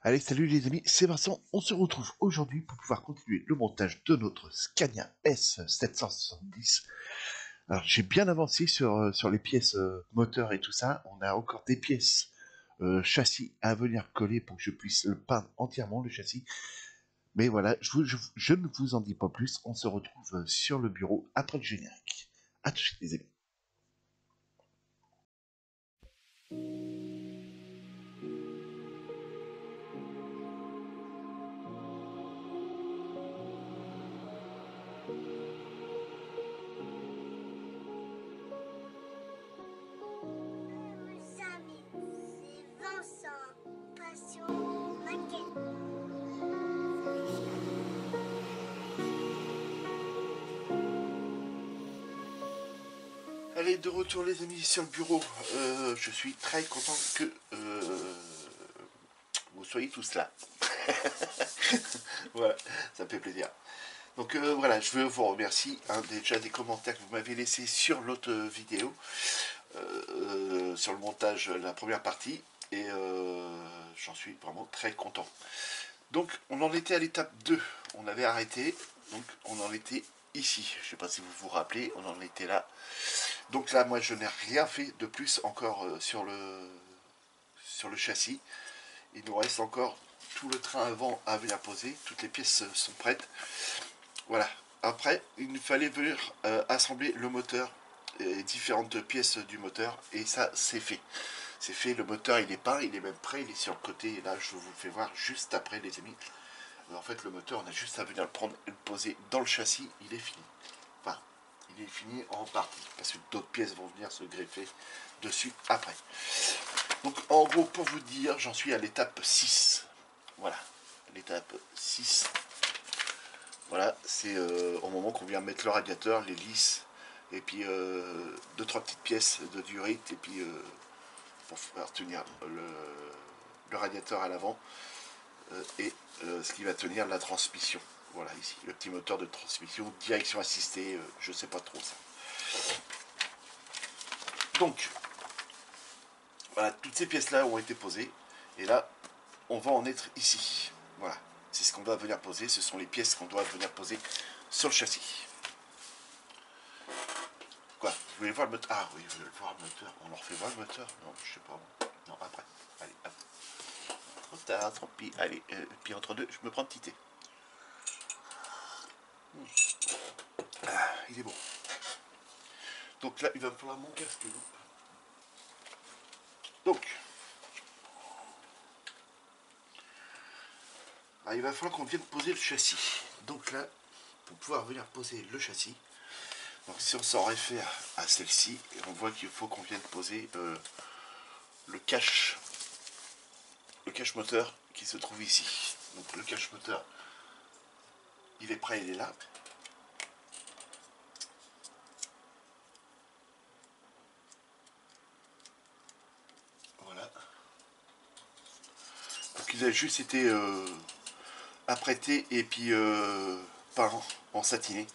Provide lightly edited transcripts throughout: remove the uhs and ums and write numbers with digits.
Allez, salut les amis, c'est Vincent. On se retrouve aujourd'hui pour pouvoir continuer le montage de notre Scania S770. Alors, j'ai bien avancé sur les pièces moteurs et tout ça. On a encore des pièces châssis à venir coller pour que je puisse le peindre entièrement, le châssis. Mais voilà, je ne vous en dis pas plus. On se retrouve sur le bureau après le générique. À tout de suite les amis. Mes amis, c'est Vincent, passion maquette. Allez, de retour les amis sur le bureau. Je suis très content que vous soyez tous là. Voilà, ça me fait plaisir. Donc voilà, je veux vous remercier déjà des commentaires que vous m'avez laissés sur l'autre vidéo, sur le montage, la première partie, et j'en suis vraiment très content. Donc on en était à l'étape 2, on avait arrêté, donc on en était ici. Je ne sais pas si vous vous rappelez, on en était là. Donc là, moi je n'ai rien fait de plus encore sur le châssis. Il nous reste encore tout le train avant à venir poser, toutes les pièces sont prêtes. Voilà. Après, il nous fallait venir assembler le moteur et différentes pièces du moteur, et ça, c'est fait. C'est fait, le moteur, il est peint, il est même prêt, il est sur le côté, et là, je vous le fais voir juste après, les amis. En fait, le moteur, on a juste à venir le prendre et le poser dans le châssis, il est fini. Enfin, il est fini en partie, parce que d'autres pièces vont venir se greffer dessus après. Donc, en gros, pour vous dire, j'en suis à l'étape 6. Voilà, l'étape 6. Voilà, c'est au moment qu'on vient mettre le radiateur, les lisses, et puis 2-3 petites pièces de durite, et puis pour faire tenir le radiateur à l'avant, et ce qui va tenir la transmission. Voilà, ici, le petit moteur de transmission, direction assistée, je sais pas trop ça. Donc, voilà, toutes ces pièces-là ont été posées, et là, on va en être ici. Voilà, c'est ce qu'on va venir poser, ce sont les pièces qu'on doit venir poser sur le châssis. Quoi? Vous voulez voir le moteur? Ah oui, vous voulez voir le moteur. On leur fait voir le moteur? Non, je sais pas. Non, après. Allez, hop. Trop tard, tant pis. Allez, puis entre deux, je me prends un petit thé. Ah, il est bon. Donc là, il va me falloir mon casque. Donc, il va falloir qu'on vienne poser le châssis. Donc là, pour pouvoir venir poser le châssis, donc si on s'en réfère à celle-ci, on voit qu'il faut qu'on vienne poser le cache moteur qui se trouve ici. Donc le cache moteur, il est prêt, il est là. Voilà. Donc il a juste été apprêté et puis peint en satiné.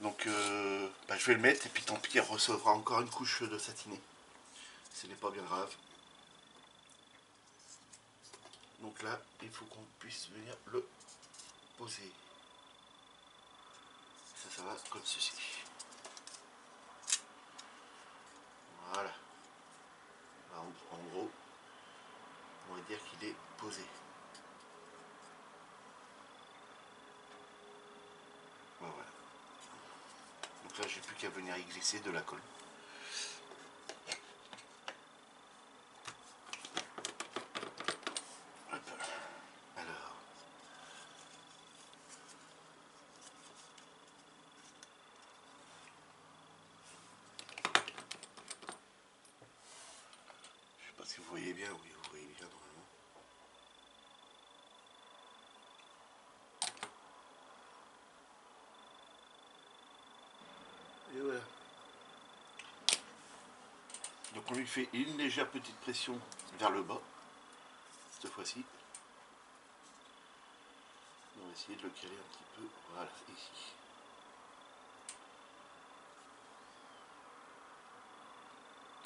Donc je vais le mettre, et puis tant pis, il recevra encore une couche de satiné. Ce n'est pas bien grave. Donc là, il faut qu'on puisse venir le poser. Ça va comme ceci. Voilà. En gros, on va dire qu'il est posé. Voilà. Donc là, j'ai plus qu'à venir y glisser de la colle. Hop. Alors. Je sais pas si vous voyez bien, oui, vous voyez bien normalement. Et voilà. Donc on lui fait une légère petite pression vers le bas, cette fois-ci. On va essayer de le caler un petit peu, voilà, ici.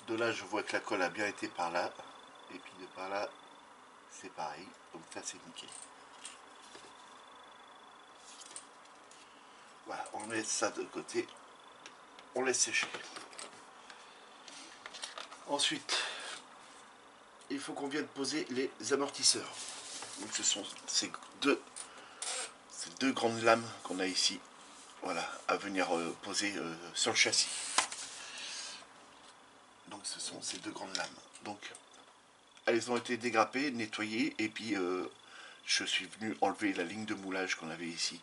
De là, je vois que la colle a bien été par là, et puis de par là, c'est pareil, donc ça c'est nickel. Voilà, on met ça de côté, on laisse sécher. Ensuite, il faut qu'on vienne poser les amortisseurs. Donc ce sont ces deux grandes lames qu'on a ici, voilà, à venir poser sur le châssis. Donc ce sont ces deux grandes lames. Donc elles ont été dégrappées, nettoyées, et puis je suis venu enlever la ligne de moulage qu'on avait ici.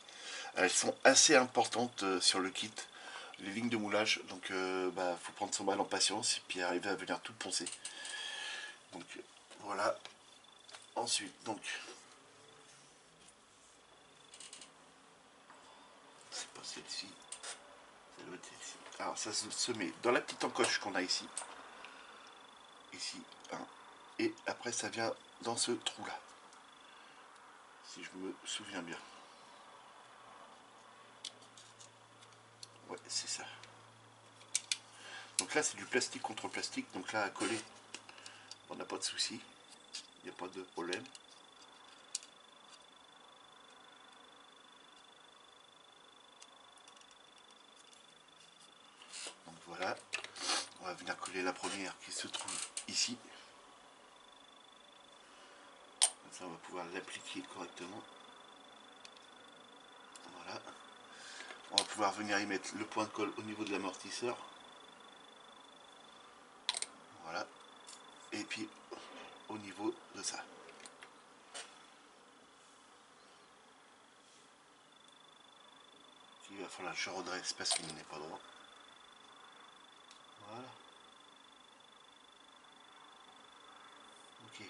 Elles sont assez importantes sur le kit, les lignes de moulage, donc faut prendre son mal en patience et puis arriver à venir tout poncer. Donc voilà. Ensuite, donc c'est pas celle-ci, ça doit être celle-ci. Alors ça se met dans la petite encoche qu'on a ici, hein, et après ça vient dans ce trou là, si je me souviens bien. Ouais, c'est ça. Donc là c'est du plastique contre plastique, donc là à coller on n'a pas de souci, il n'y a pas de problème. Donc voilà, on va venir coller la première qui se trouve ici. Comme ça on va pouvoir l'appliquer correctement. Voilà. On va pouvoir venir y mettre le point de colle au niveau de l'amortisseur. Voilà. Et puis au niveau de ça. Il va falloir que je redresse parce qu'il n'est pas droit. Voilà. Ok.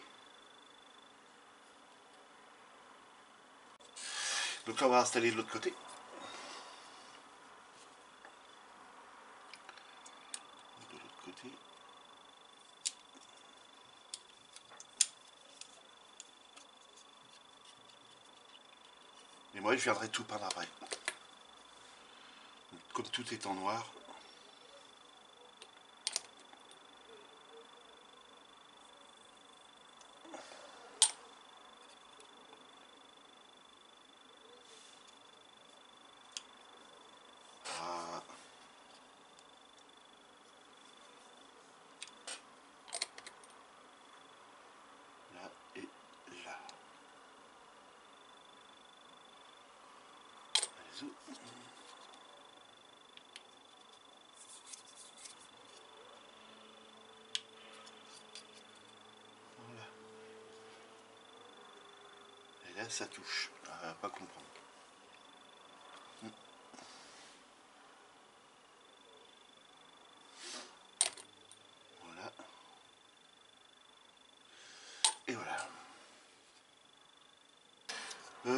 Donc là on va installer de l'autre côté. De l'autre côté. Et moi je viendrai tout peindre après. Comme tout est en noir. Voilà. Là et là. Allez-y. Voilà. Et là ça touche. Elle va pas comprendre. Voilà. Et voilà.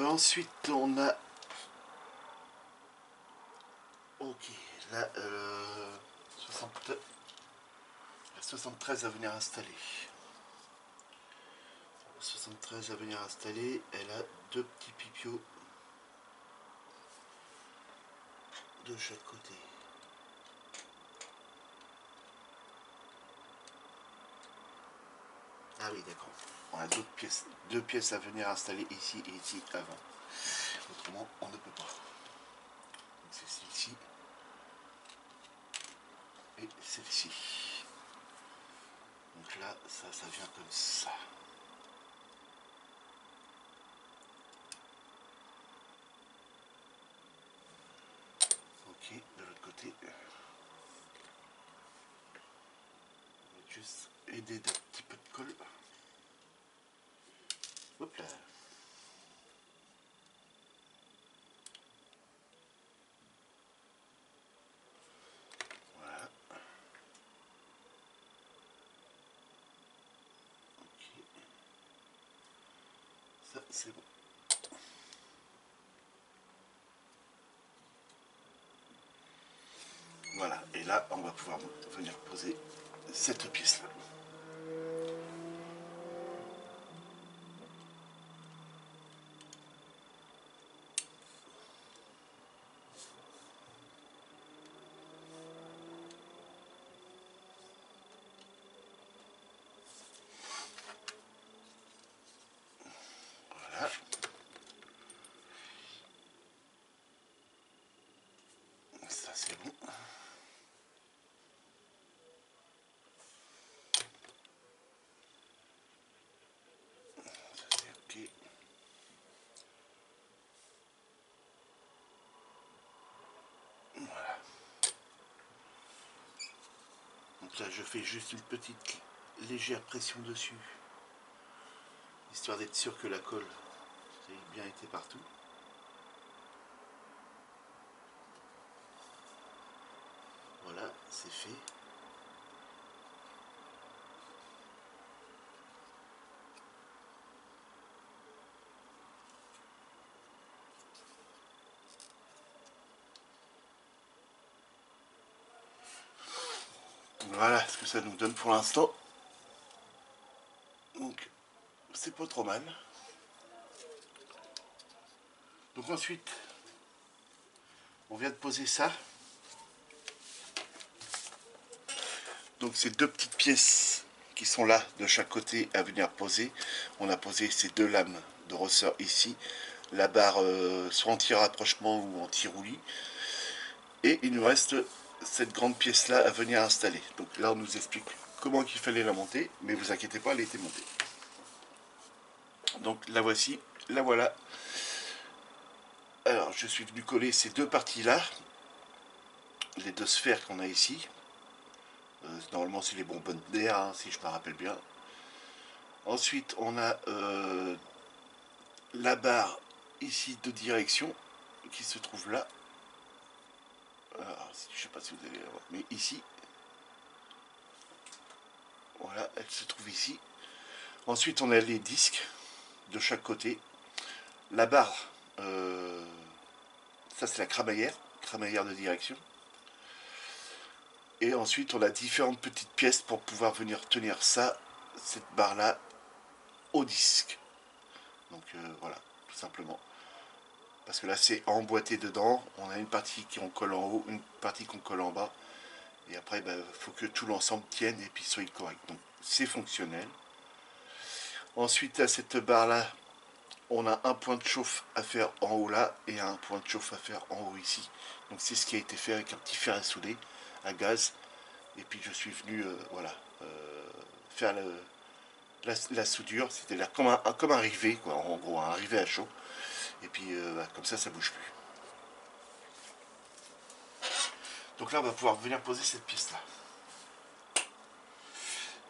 Ensuite on a... Ok, là 73 à venir installer. 73 à venir installer, elle a deux petits pipios de chaque côté. Ah oui, d'accord. On a deux pièces à venir installer ici et ici avant. Autrement, on ne peut pas. C'est celle-ci et celle-ci. Donc là, ça vient comme ça. Ok, de l'autre côté. On va juste aider d'un petit peu de colle. Hop là. Voilà. Ok. Ça, c'est bon. Voilà, et là, on va pouvoir venir poser cette pièce-là. Donc là, je fais juste une petite légère pression dessus, histoire d'être sûr que la colle ait bien été partout. Voilà, c'est fait. Voilà ce que ça nous donne pour l'instant. Donc, c'est pas trop mal. Donc ensuite, on vient de poser ça. Donc ces deux petites pièces qui sont là de chaque côté à venir poser. On a posé ces deux lames de ressort ici. La barre soit anti-rapprochement ou anti-roulis. Et il nous reste cette grande pièce là à venir installer. Donc là on nous explique comment il fallait la monter, mais vous inquiétez pas, elle a été montée. Donc la voici, la voilà. Alors je suis venu coller ces deux parties là, les deux sphères qu'on a ici. Normalement c'est les bonbonnes d'air, hein, si je me rappelle bien. Ensuite on a la barre ici de direction qui se trouve là. Alors, je ne sais pas si vous allez la voir, mais ici. Voilà, elle se trouve ici. Ensuite on a les disques de chaque côté. La barre, ça c'est la crémaillère de direction. Et ensuite on a différentes petites pièces pour pouvoir venir tenir ça, cette barre là, au disque. Donc voilà, tout simplement. Parce que là c'est emboîté dedans, on a une partie qu'on colle en haut, une partie qu'on colle en bas. Et après il faut que tout l'ensemble tienne et puis soit correct. Donc c'est fonctionnel. Ensuite à cette barre là, on a un point de chauffe à faire en haut là et un point de chauffe à faire en haut ici. Donc c'est ce qui a été fait avec un petit fer à souder à gaz. Et puis je suis venu voilà, faire la soudure, c'est-à-dire comme un rivet, quoi, en gros un rivet à chaud. Et puis comme ça bouge plus. Donc là on va pouvoir venir poser cette pièce là.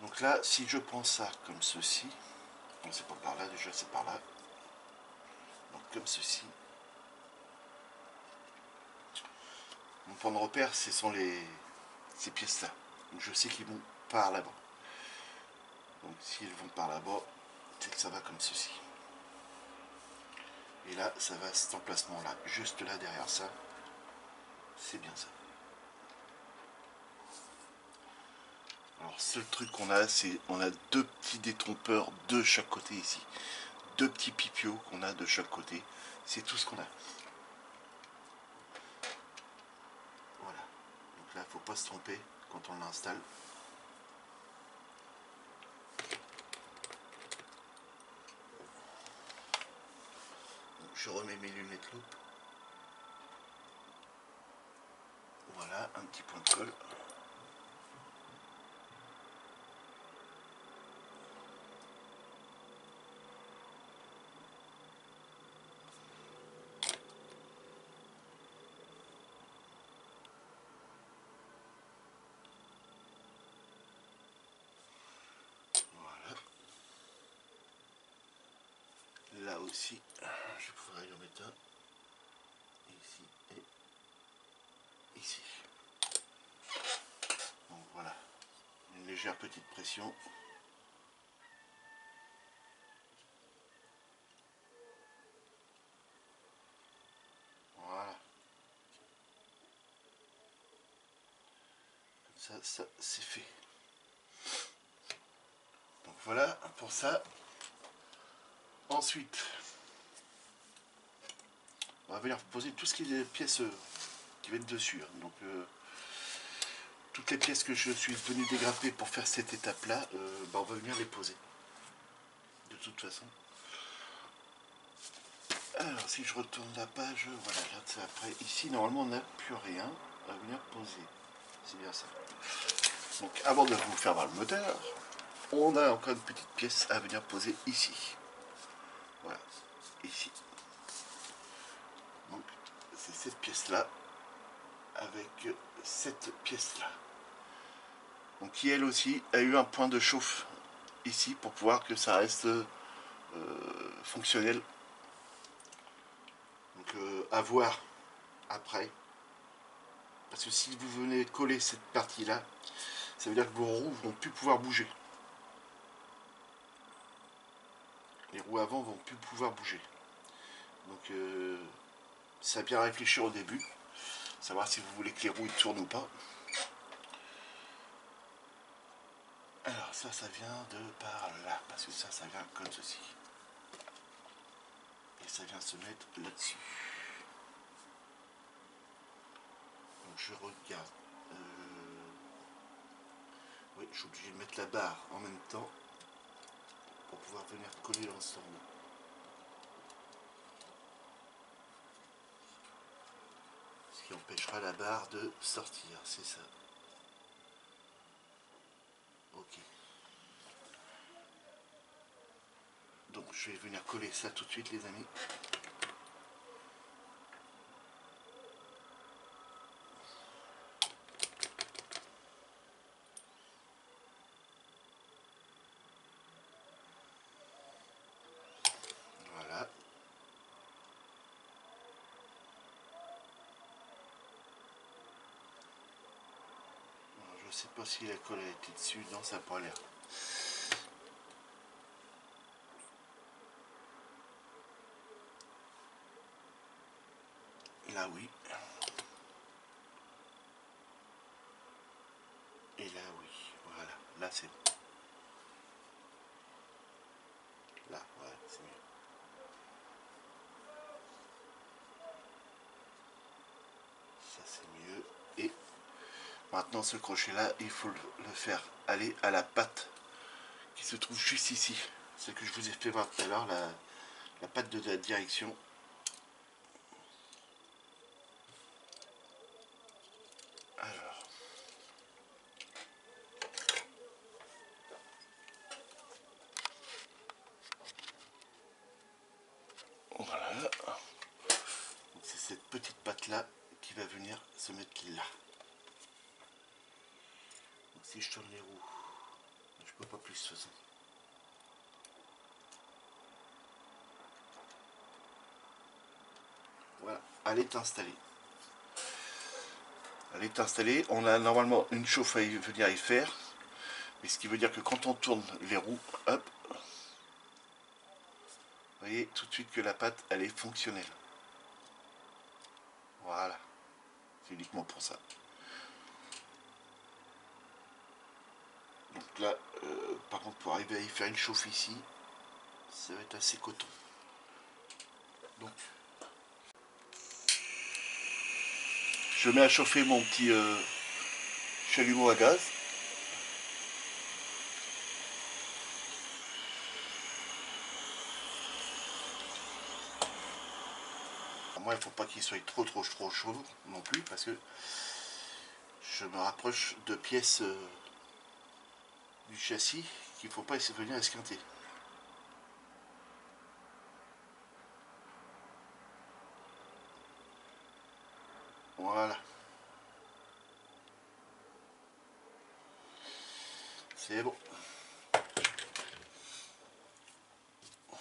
Donc là si je prends ça comme ceci, non c'est pas par là déjà, c'est par là. Donc comme ceci. Mon point de repère ce sont ces pièces là. Donc je sais qu'ils vont par là-bas. Donc s'ils vont par là-bas, c'est que ça va comme ceci. Et là, ça va à cet emplacement-là, juste là derrière ça. C'est bien ça. Alors, seul truc qu'on a, c'est on a deux petits détrompeurs de chaque côté ici. Deux petits pipios qu'on a de chaque côté. C'est tout ce qu'on a. Voilà. Donc là, il ne faut pas se tromper quand on l'installe. Je remets mes lunettes loupe. Voilà, un petit point de colle. Voilà. Là aussi, je pourrais en mettre un. Ici et ici. Donc voilà, une légère petite pression. Voilà. Comme ça c'est fait. Donc voilà pour ça. Ensuite, on va venir poser tout ce qui est des pièces qui va être dessus. Hein. Donc toutes les pièces que je suis venu dégrafer pour faire cette étape là, on va venir les poser. De toute façon. Alors si je retourne la page, voilà, là c'est après. Ici normalement on n'a plus rien à venir poser. C'est bien ça. Donc avant de vous faire voir le moteur, on a encore une petite pièce à venir poser ici. Voilà, ici. Donc c'est cette pièce là avec cette pièce là. donc qui elle aussi a eu un point de chauffe ici pour pouvoir que ça reste fonctionnel. Donc à voir après, parce que si vous venez coller cette partie là, ça veut dire que vos roues vont plus pouvoir bouger. Les roues avant vont plus pouvoir bouger. Donc c'est à bien réfléchir au début, savoir si vous voulez que les roues tournent ou pas. Alors ça vient de par là, parce que ça vient comme ceci. Et ça vient se mettre là-dessus. Donc je regarde. Oui, je suis obligé de mettre la barre en même temps pour pouvoir venir coller l'ensemble. Ce qui empêchera la barre de sortir, c'est ça. Ok. Donc je vais venir coller ça tout de suite les amis. Voilà. Alors, je sais pas si la colle a été dessus, non ça n'a pas l'air. Là oui. Et là oui. Voilà. Là c'est bon. Là, ouais, c'est mieux. Ça c'est mieux. Et maintenant ce crochet là, il faut le faire aller à la patte qui se trouve juste ici. Ce que je vous ai fait voir tout à l'heure, la patte de la direction. Alors. Voilà. C'est cette petite patte là qui va venir se mettre là. Donc, si je tourne les roues, je peux pas plus de toute façon. Voilà, elle est installée. Elle est installée. On a normalement une chauffe à venir y faire. Mais ce qui veut dire que quand on tourne les roues, hop, vous voyez tout de suite que la patte elle est fonctionnelle. Voilà. C'est uniquement pour ça. Donc là, par contre, pour arriver à y faire une chauffe ici, ça va être assez coton. Donc, je mets à chauffer mon petit chalumeau à gaz. Moi, il ne faut pas qu'il soit trop chaud non plus, parce que je me rapproche de pièces du châssis qu'il ne faut pas venir esquinter. Voilà. C'est bon. On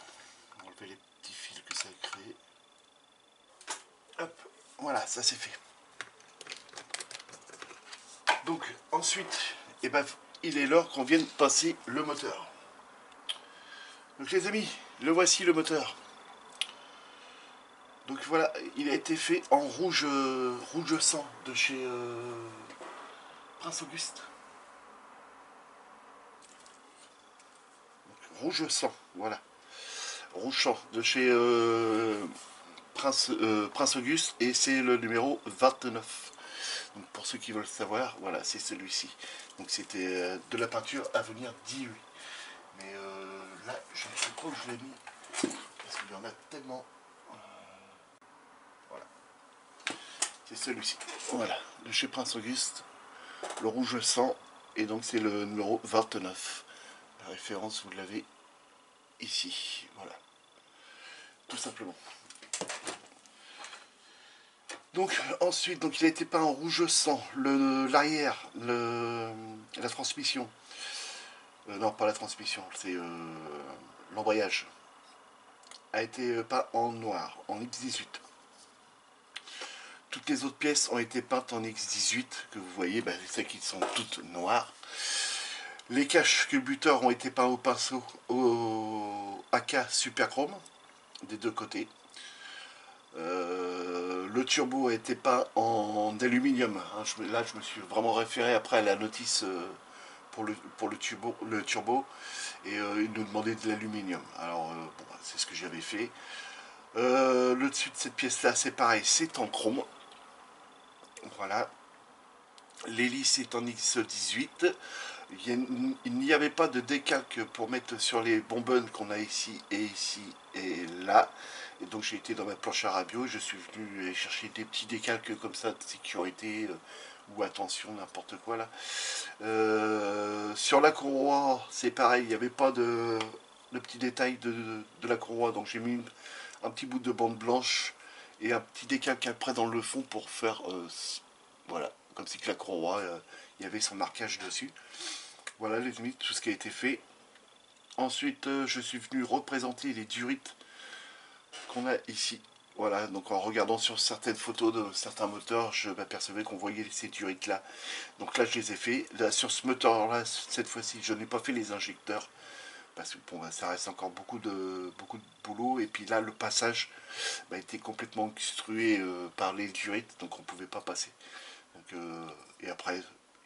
va enlever les petits fils que ça a créé. Hop, voilà, ça c'est fait. Donc ensuite, eh ben, il est l'heure qu'on vienne passer le moteur. Donc les amis, le voici le moteur. Donc voilà, il a été fait en rouge, rouge sang de chez Prince Auguste. Donc, rouge sang, voilà. Rouge sang de chez Prince Auguste et c'est le numéro 29. Donc pour ceux qui veulent savoir, voilà, c'est celui-ci. Donc c'était de la peinture à venir 18. Mais là, je ne sais pas où je l'ai mis. Parce qu'il y en a tellement. Voilà. C'est celui-ci. Voilà, de chez Prince Auguste. Le rouge sang. Et donc c'est le numéro 29. La référence, vous l'avez ici. Voilà. Tout simplement. Donc ensuite, donc il a été peint en rouge sang, l'arrière, la transmission, non pas la transmission, c'est l'embrayage, a été peint en noir, en X18. Toutes les autres pièces ont été peintes en X18, que vous voyez, c'est qui sont toutes noires. Les caches culbuteurs ont été peints au pinceau, au AK Superchrome, des deux côtés. Le turbo a été peint en aluminium. Hein, là, je me suis vraiment référé après à la notice pour le turbo. Et il nous demandait de l'aluminium. Alors, bon, c'est ce que j'avais fait. Le dessus de cette pièce-là, c'est pareil, c'est en chrome. Voilà. L'hélice est en X18. Il n'y avait pas de décalque pour mettre sur les bonbonnes qu'on a ici et là. Et donc j'ai été dans ma planche à rabio, je suis venu chercher des petits décalques comme ça de sécurité ou attention, n'importe quoi là. Sur la courroie, c'est pareil, il n'y avait pas de petits détails de la courroie, donc j'ai mis un petit bout de bande blanche et un petit décalque après dans le fond pour faire, voilà, comme si que la courroie, il y avait son marquage dessus. Voilà les amis, tout ce qui a été fait. Ensuite, je suis venu représenter les durites qu'on a ici. Voilà, donc en regardant sur certaines photos de certains moteurs, je m'apercevais qu'on voyait ces durites là. Donc là, je les ai fait. Là, sur ce moteur là, cette fois-ci, je n'ai pas fait les injecteurs. Parce que bon, ça reste encore beaucoup de boulot. Et puis là, le passage était complètement obstrué par les durites, donc on ne pouvait pas passer. Donc, et après,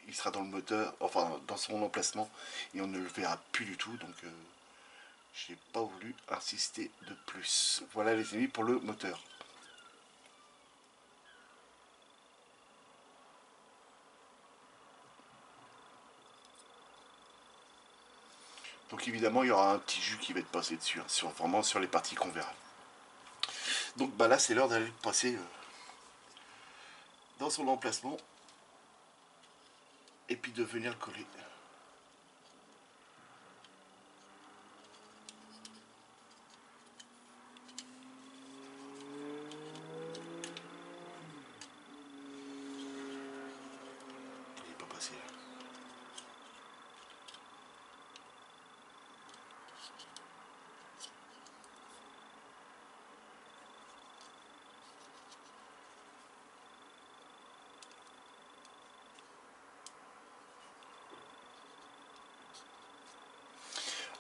il sera dans le moteur, enfin dans son emplacement, et on ne le verra plus du tout. Donc j'ai pas voulu insister de plus. Voilà les amis pour le moteur. Donc évidemment il y aura un petit jus qui va être passé dessus, hein, vraiment sur les parties qu'on verra. Donc là c'est l'heure d'aller passer dans son emplacement et puis de venir le coller. Il n'est pas passé.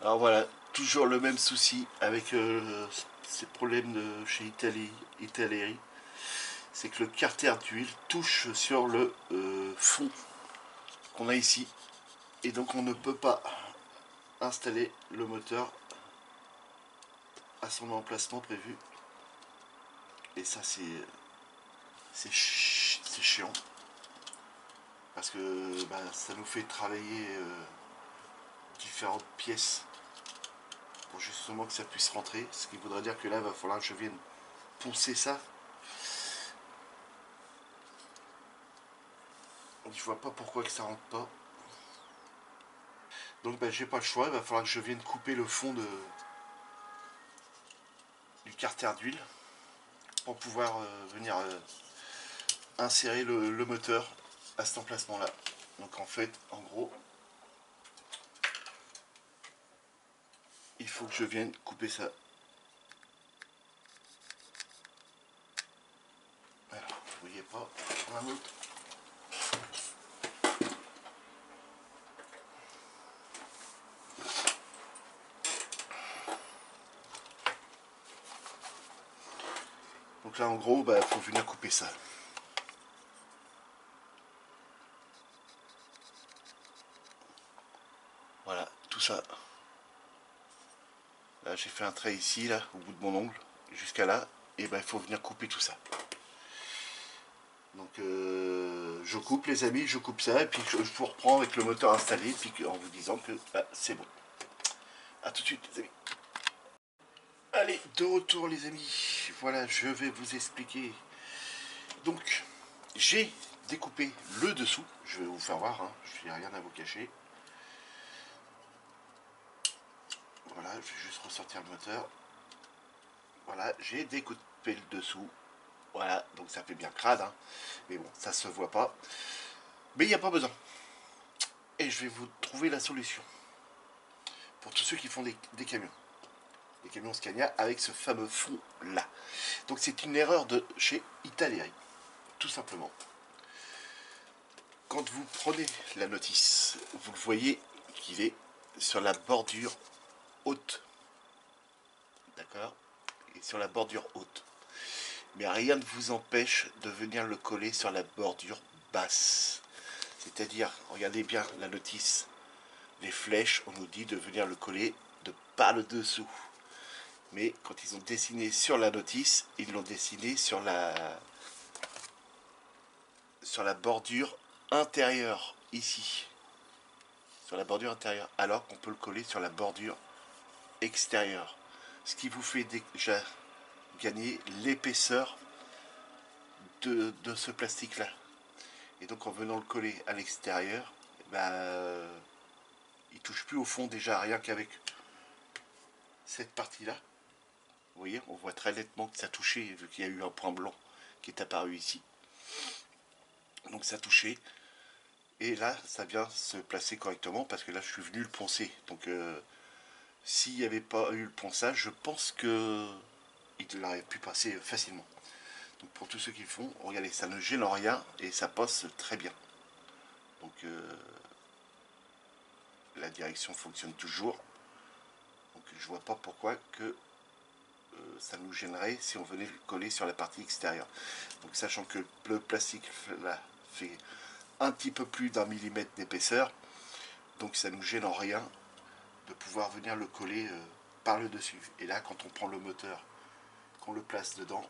Alors voilà, toujours le même souci avec ces problèmes de chez Italeri. C'est que le carter d'huile touche sur le fond qu'on a ici. Et donc on ne peut pas installer le moteur à son emplacement prévu. Et ça c'est chiant. Parce que ça nous fait travailler différentes pièces pour justement que ça puisse rentrer. Ce qui voudrait dire que là, il va falloir que je vienne poncer ça. Je vois pas pourquoi que ça rentre pas. Donc j'ai pas le choix, il va falloir que je vienne couper le fond du carter d'huile pour pouvoir venir insérer le moteur à cet emplacement là. Donc en fait, en gros, il faut que je vienne couper ça. Alors, vous voyez pas, un autre. Donc là en gros, il faut venir couper ça. Voilà, tout ça. Là j'ai fait un trait ici, là, au bout de mon ongle, jusqu'à là, et il faut venir couper tout ça. Donc je coupe les amis, je coupe ça, et puis je vous reprends avec le moteur installé, puis en vous disant que c'est bon. A tout de suite les amis. Allez, de retour les amis. Voilà, je vais vous expliquer. Donc, j'ai découpé le dessous. Je vais vous faire voir, hein. Je n'ai rien à vous cacher. Voilà, je vais juste ressortir le moteur. Voilà, j'ai découpé le dessous. Voilà, donc ça fait bien crade, hein. Mais bon, ça se voit pas. Mais il n'y a pas besoin. Et je vais vous trouver la solution. Pour tous ceux qui font des camions. Des camions Scania avec ce fameux fond là. Donc c'est une erreur de chez Italeri. Tout simplement. Quand vous prenez la notice, vous le voyez qu'il est sur la bordure haute. D'accord? Et sur la bordure haute. Mais rien ne vous empêche de venir le coller sur la bordure basse. C'est-à-dire, regardez bien la notice. Les flèches, on nous dit de venir le coller de par le dessous. Mais quand ils ont dessiné sur la notice, ils l'ont dessiné sur la bordure intérieure, ici. Sur la bordure intérieure, alors qu'on peut le coller sur la bordure extérieure. Ce qui vous fait déjà gagner l'épaisseur de ce plastique-là. Et donc en venant le coller à l'extérieur, il touche plus au fond déjà, rien qu'avec cette partie-là. Vous voyez, on voit très nettement que ça touchait, vu qu'il y a eu un point blanc qui est apparu ici. Donc ça touchait. Et là, ça vient se placer correctement, parce que là, je suis venu le poncer. Donc s'il n'y avait pas eu le ponçage, je pense que il aurait pu passer facilement. Donc pour tous ceux qui le font, regardez, ça ne gêne en rien et ça passe très bien. Donc la direction fonctionne toujours. Donc je vois pas pourquoi que ça nous gênerait si on venait le coller sur la partie extérieure. Donc sachant que le plastique là fait un petit peu plus d'1 millimètre d'épaisseur, donc ça nous gêne en rien de pouvoir venir le coller par le dessus. Et là, quand on prend le moteur, qu'on le place dedans,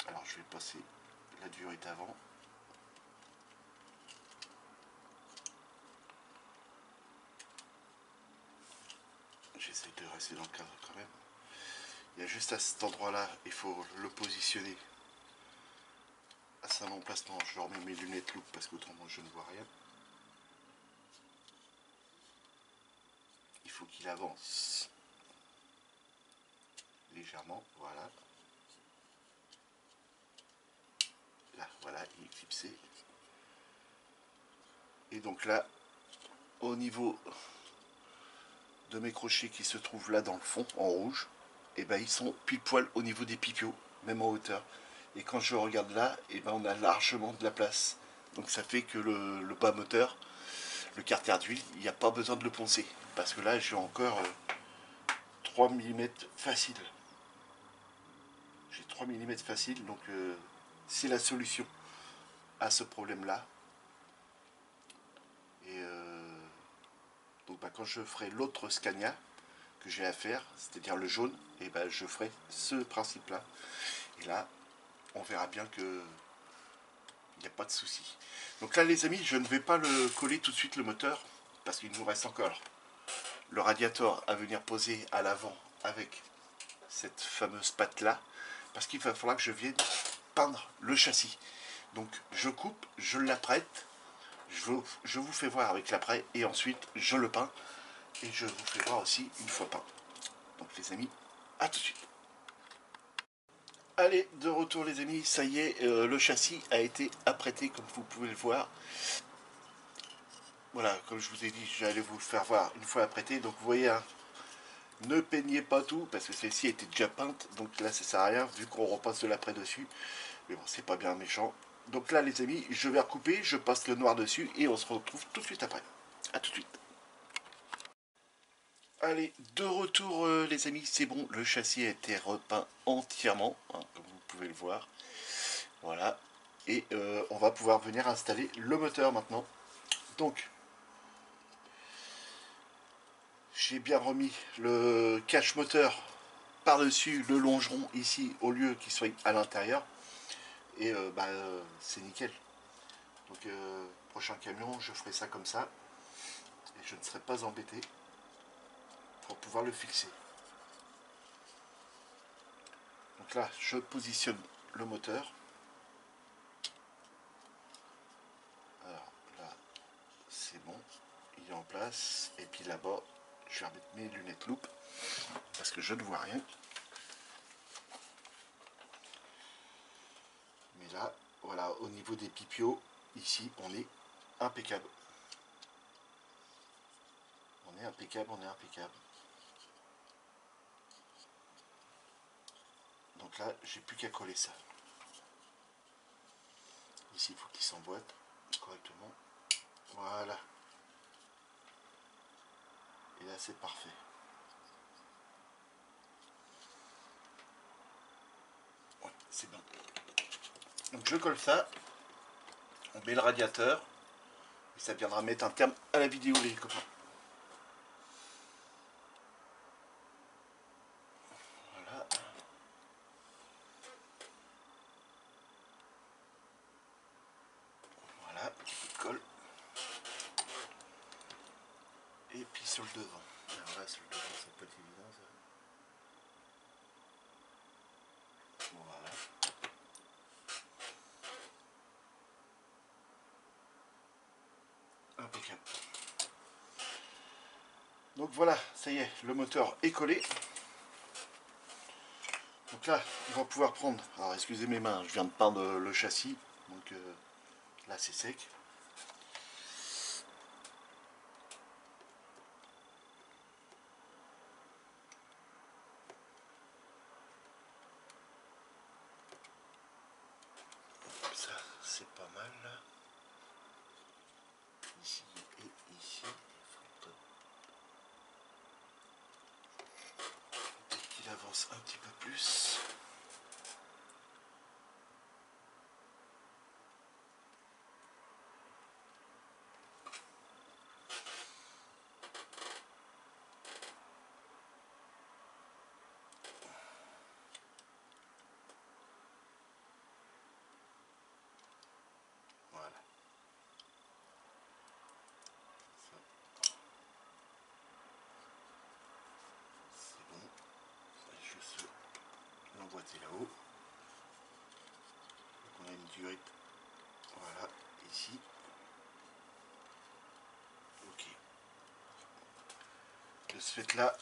alors je vais passer la durite avant. J'essaie de rester dans le cadre quand même. Il y a juste à cet endroit-là, il faut le positionner à son emplacement. Je remets mes lunettes loupe parce qu'autrement je ne vois rien. Il faut qu'il avance légèrement, voilà. Là, voilà, il est clipsé. Et donc là, au niveau de mes crochets qui se trouvent là dans le fond, en rouge, et ben ils sont pile poil au niveau des pipiaux, même en hauteur. Et quand je regarde là, et ben on a largement de la place. Donc ça fait que le bas moteur, le carter d'huile, il n'y a pas besoin de le poncer. Parce que là, j'ai encore 3 mm facile. J'ai 3 mm facile, donc c'est la solution à ce problème-là. Et donc quand je ferai l'autre Scania que j'ai à faire, c'est-à-dire le jaune, et je ferai ce principe-là. Et là, on verra bien que il n'y a pas de souci. Donc là, les amis, je ne vais pas le coller tout de suite le moteur, parce qu'il nous reste encore le radiateur à venir poser à l'avant avec cette fameuse patte là, parce qu'il va falloir que je vienne peindre le châssis. Donc je coupe, je l'apprête, je vous fais voir avec l'après, et ensuite je le peins, et je vous fais voir aussi une fois peint. Donc les amis, à tout de suite. Allez, de retour les amis, ça y est, le châssis a été apprêté comme vous pouvez le voir. Voilà, comme je vous ai dit, j'allais vous le faire voir une fois apprêté. Donc vous voyez, hein, ne peignez pas tout, parce que celle-ci était déjà peinte, donc là ça sert à rien, vu qu'on repasse de l'après dessus. Mais bon, c'est pas bien méchant. Donc là les amis, je vais recouper, je passe le noir dessus, et on se retrouve tout de suite après. A tout de suite. Allez, de retour les amis, c'est bon, le châssis a été repeint entièrement, hein, comme vous pouvez le voir. Voilà, et on va pouvoir venir installer le moteur maintenant. Donc, j'ai bien remis le cache moteur par-dessus le longeron ici, au lieu qu'il soit à l'intérieur. Et c'est nickel. Donc, prochain camion, je ferai ça comme ça. Et je ne serai pas embêté pour pouvoir le fixer. Donc là, je positionne le moteur. Alors là, c'est bon, il est en place. Et puis là-bas, je vais remettre mes lunettes loupe parce que je ne vois rien. là, voilà, au niveau des pipiaux, ici, on est impeccable. On est impeccable, on est impeccable. Donc là, j'ai plus qu'à coller ça. Ici, il faut qu'il s'emboîte correctement. Voilà. Et là, c'est parfait. Ouais, c'est bon. Donc je colle ça. On met le radiateur. Et ça viendra mettre un terme à la vidéo, les copains. Voilà. Voilà, petit peu de colle. Et puis sur le devant. Alors là, sur le devant, ça peut être évident, ça. Voilà. Impeccable. Donc voilà, ça y est, le moteur est collé. Donc là, on va pouvoir prendre, alors excusez mes mains, je viens de peindre le châssis, donc là c'est sec. Ça, c'est pas mal là. Ici et ici. Peut-être qu'il avance un petit peu plus. Voilà. Ça, c'est bon. Ça, juste l'emboîter là-haut. Donc on a une durée. Voilà, ici. Ok. De ce fait là,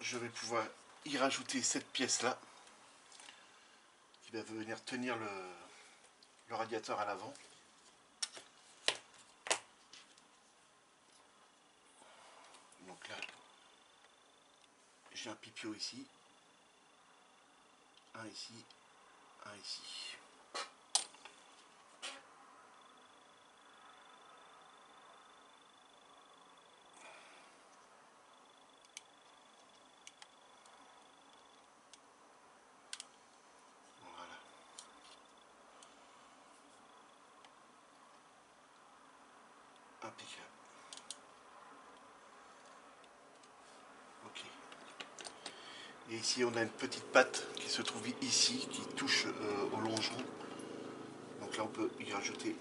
je vais pouvoir y rajouter cette pièce là qui va venir tenir le radiateur à l'avant. Donc là, j'ai un pipio ici, un ici, un ici. Voilà. Impeccable. Ok. Et ici, on a une petite patte qui se trouve ici, qui touche au longeron. Donc là, on peut y rajouter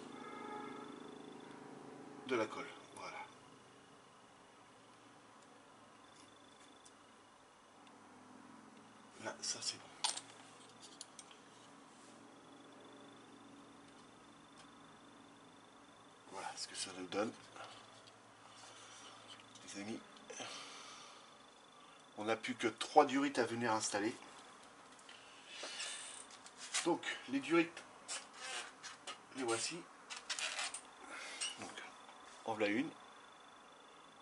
de la colle. Voilà. Là, ça c'est bon. Voilà ce que ça nous donne. Les amis, on n'a plus que 3 durites à venir installer. Donc, les durites, les voici. Donc, en voilà une.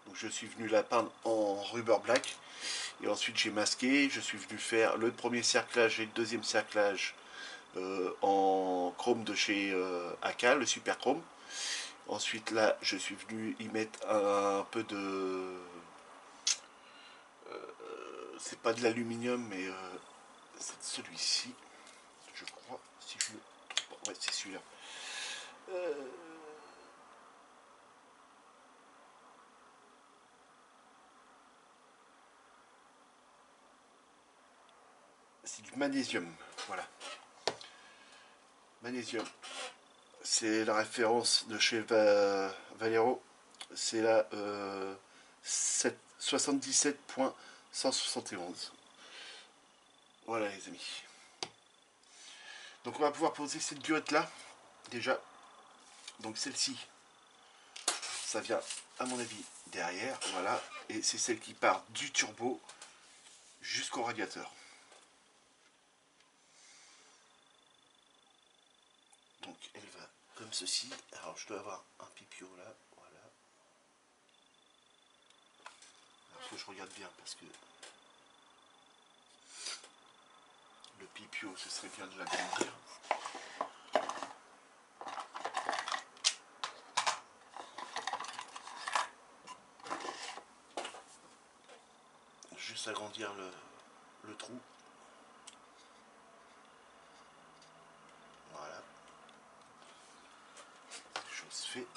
Donc, je suis venu la peindre en rubber black. Et ensuite, j'ai masqué. Je suis venu faire le premier cerclage et le deuxième cerclage en chrome de chez AK, le super chrome. Ensuite, là, je suis venu y mettre un peu de... c'est pas de l'aluminium, mais c'est celui-ci, je crois. Si je... Ouais, c'est celui-là. C'est du magnésium, voilà. Magnésium. C'est la référence de chez Valero. C'est la 77.171. Voilà les amis. Donc on va pouvoir poser cette durette là, déjà. Donc celle-ci, ça vient à mon avis derrière, voilà. Et c'est celle qui part du turbo jusqu'au radiateur. ceci. Alors je dois avoir un pipio là, voilà. Alors que je regarde bien parce que le pipio, ce serait bien de l'agrandir. Juste agrandir le trou. Voilà. Chose faite.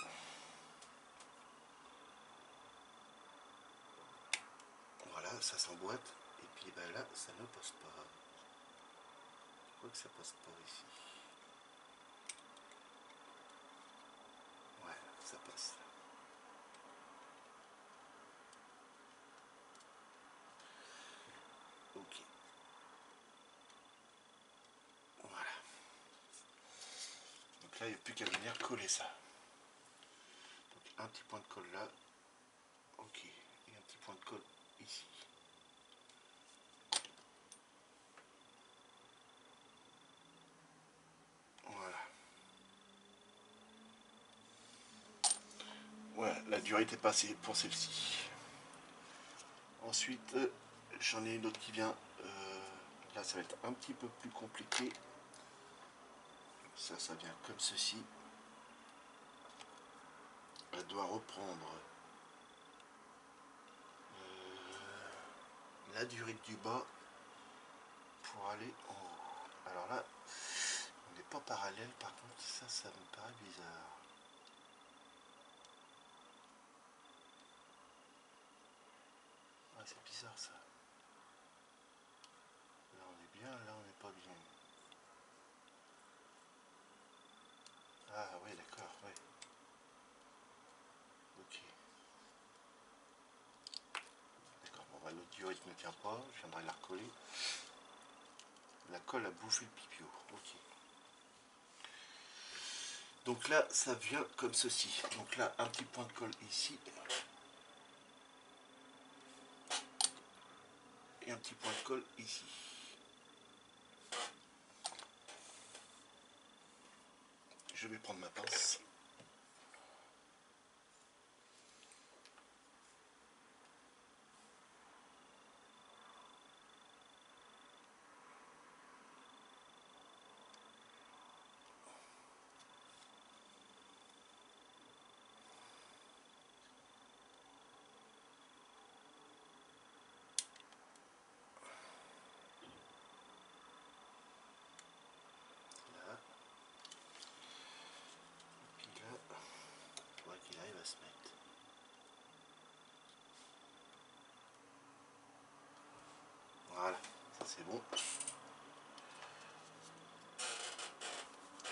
Voilà, ça s'emboîte. Et puis ben là, ça ne passe pas. Je crois que ça passe pas ici. Ouais, ça passe là. Ok. Voilà. Donc là, il n'y a plus qu'à venir coller ça. Donc un petit point de colle là. Ok. Et un petit point de colle ici. Voilà. Voilà, la durée était passée pour celle-ci. Ensuite, j'en ai une autre qui vient. Là, ça va être un petit peu plus compliqué. Ça vient comme ceci. Elle doit reprendre la durée du bas pour aller en haut. Alors là, on n'est pas parallèle. Par contre, ça me paraît bizarre. Ah, c'est bizarre ça. Là, on est bien, là, on n'est pas bien. Ah, oui, d'accord, oui. Ok. D'accord, bon, bah, l'autre durite ne tient pas. Je viendrai la recoller. La colle a bouffé le pipio. Ok. Donc là, ça vient comme ceci. Donc là, un petit point de colle ici. Et un petit point de colle ici. Je vais prendre ma pince. Là. Et puis là, il faudrait qu'il arrive à se mettre. Voilà, ça c'est bon.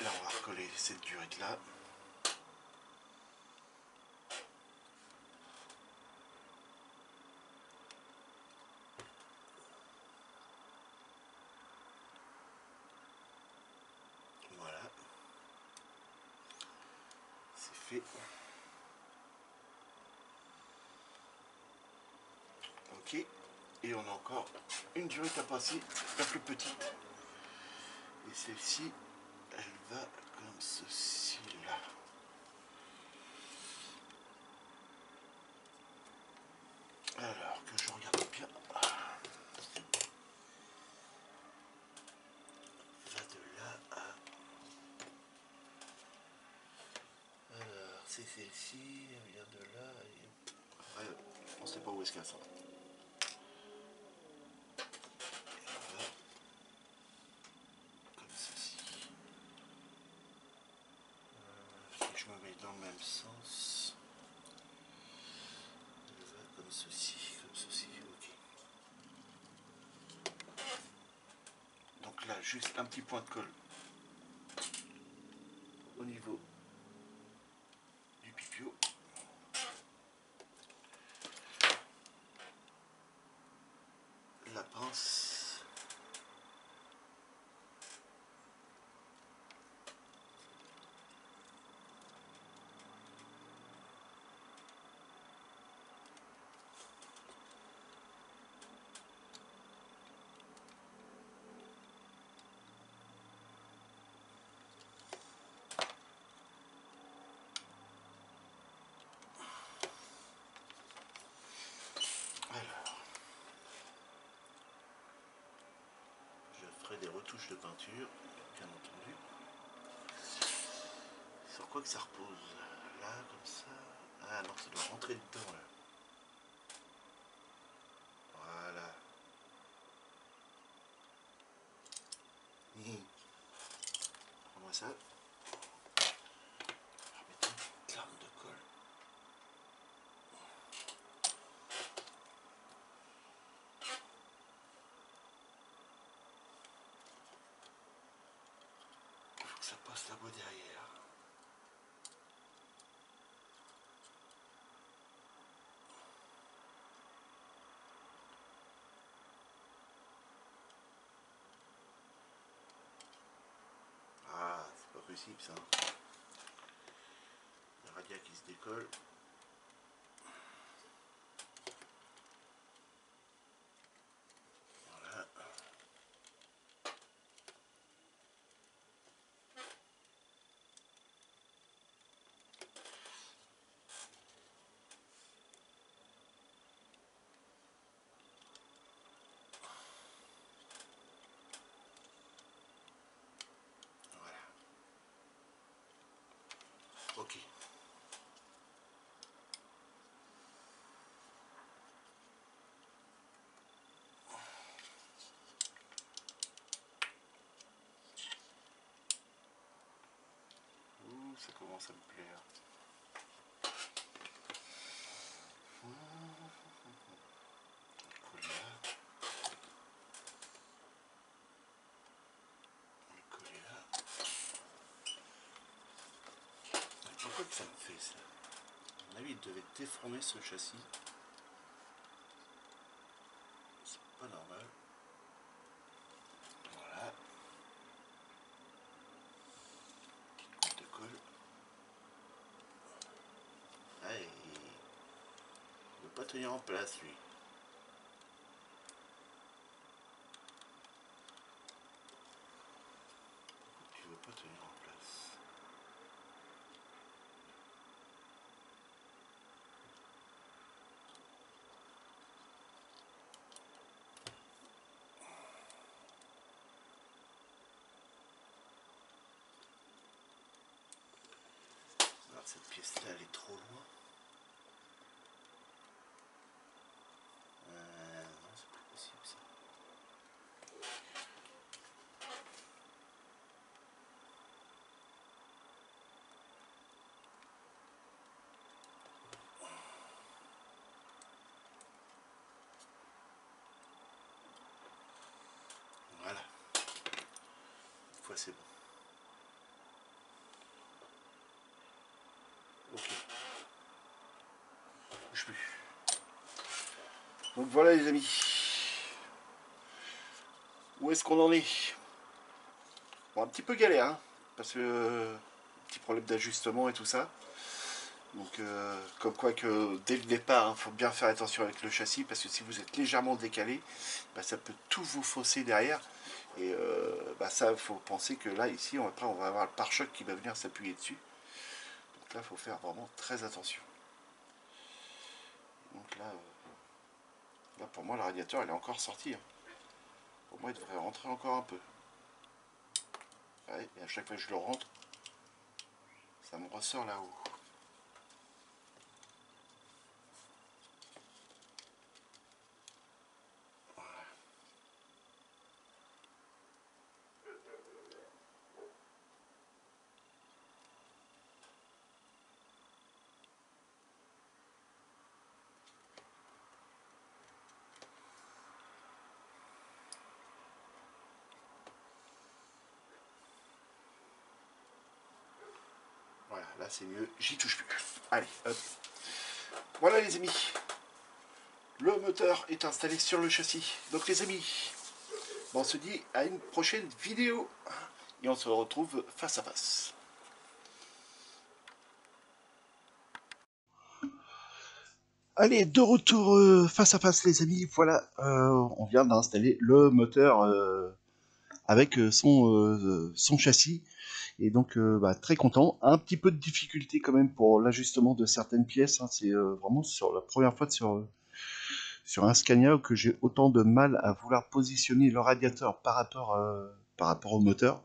Là, on va recoller cette durite là. Voilà. C'est fait. Ok. Et on a encore une durite à passer, la plus petite. Et celle-ci, elle va comme ceci là. Alors que je regarde bien. Va de là à. Alors, c'est celle-ci, elle vient de là. Et... ouais, on ne sait pas où est-ce qu'elle sort. Comme ceci. Si je me mets dans le même sens. Elle va comme ceci, ok. Donc là, juste un petit point de colle au niveau du pipio. La pince. ferai des retouches de peinture, bien entendu. Sur quoi que ça repose? Là, comme ça. Ah non, ça doit rentrer dedans là. Voilà. Prends-moi ça. Je vais mettre une petite larme de colle. Il faut que ça passe là-bas derrière. Ah, c'est pas possible ça. Le radiateur qui se décolle. Voilà. Voilà. Ok. Ouh, ça commence à me plaire. Coller là. Coller là. Pourquoi que ça me fait ça? À mon avis, il devait déformer ce châssis. C'est pas normal. Voilà. Petite coupe de colle. Ah, il ne veut pas tenir en place lui. Tu veux pas tenir en place. Alors cette pièce là elle est trop loin. Non c'est pas possible ça. Voilà. Cette fois c'est bon. Ok. Bouge plus. Donc voilà les amis. Où est-ce qu'on en est? Bon, un petit peu galère, hein, parce que petit problème d'ajustement et tout ça. Donc comme quoi que dès le départ, il faut bien faire attention avec le châssis, parce que si vous êtes légèrement décalé, bah, ça peut tout vous fausser derrière. Et bah, ça, il faut penser que là, ici, après, on va avoir le pare-choc qui va venir s'appuyer dessus. Donc là, il faut faire vraiment très attention. Donc là, là pour moi, le radiateur, il est encore sorti. Hein. Pour moi, il devrait rentrer encore un peu. Ouais, et à chaque fois que je le rentre, ça me ressort là-haut. Voilà, là c'est mieux, j'y touche plus. Allez, hop. Voilà les amis. Le moteur est installé sur le châssis. Donc les amis, on se dit à une prochaine vidéo. Et on se retrouve face à face. Allez, de retour face à face les amis. Voilà, on vient d'installer le moteur avec son châssis. Et donc bah, très content. Un petit peu de difficulté quand même pour l'ajustement de certaines pièces. Hein. C'est vraiment sur la première fois sur un Scania que j'ai autant de mal à vouloir positionner le radiateur par rapport au moteur.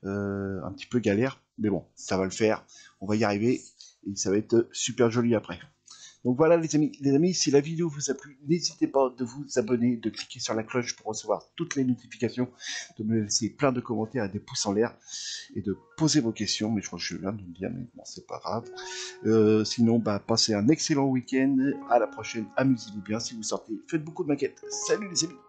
Un petit peu galère, mais bon, ça va le faire. On va y arriver et ça va être super joli après. Donc voilà les amis, si la vidéo vous a plu, n'hésitez pas de vous abonner, de cliquer sur la cloche pour recevoir toutes les notifications, de me laisser plein de commentaires et des pouces en l'air, et de poser vos questions, mais je crois que je viens de le dire, mais bon, c'est pas grave. Sinon, bah, passez un excellent week-end, à la prochaine, amusez-vous bien, si vous sortez, faites beaucoup de maquettes. Salut les amis!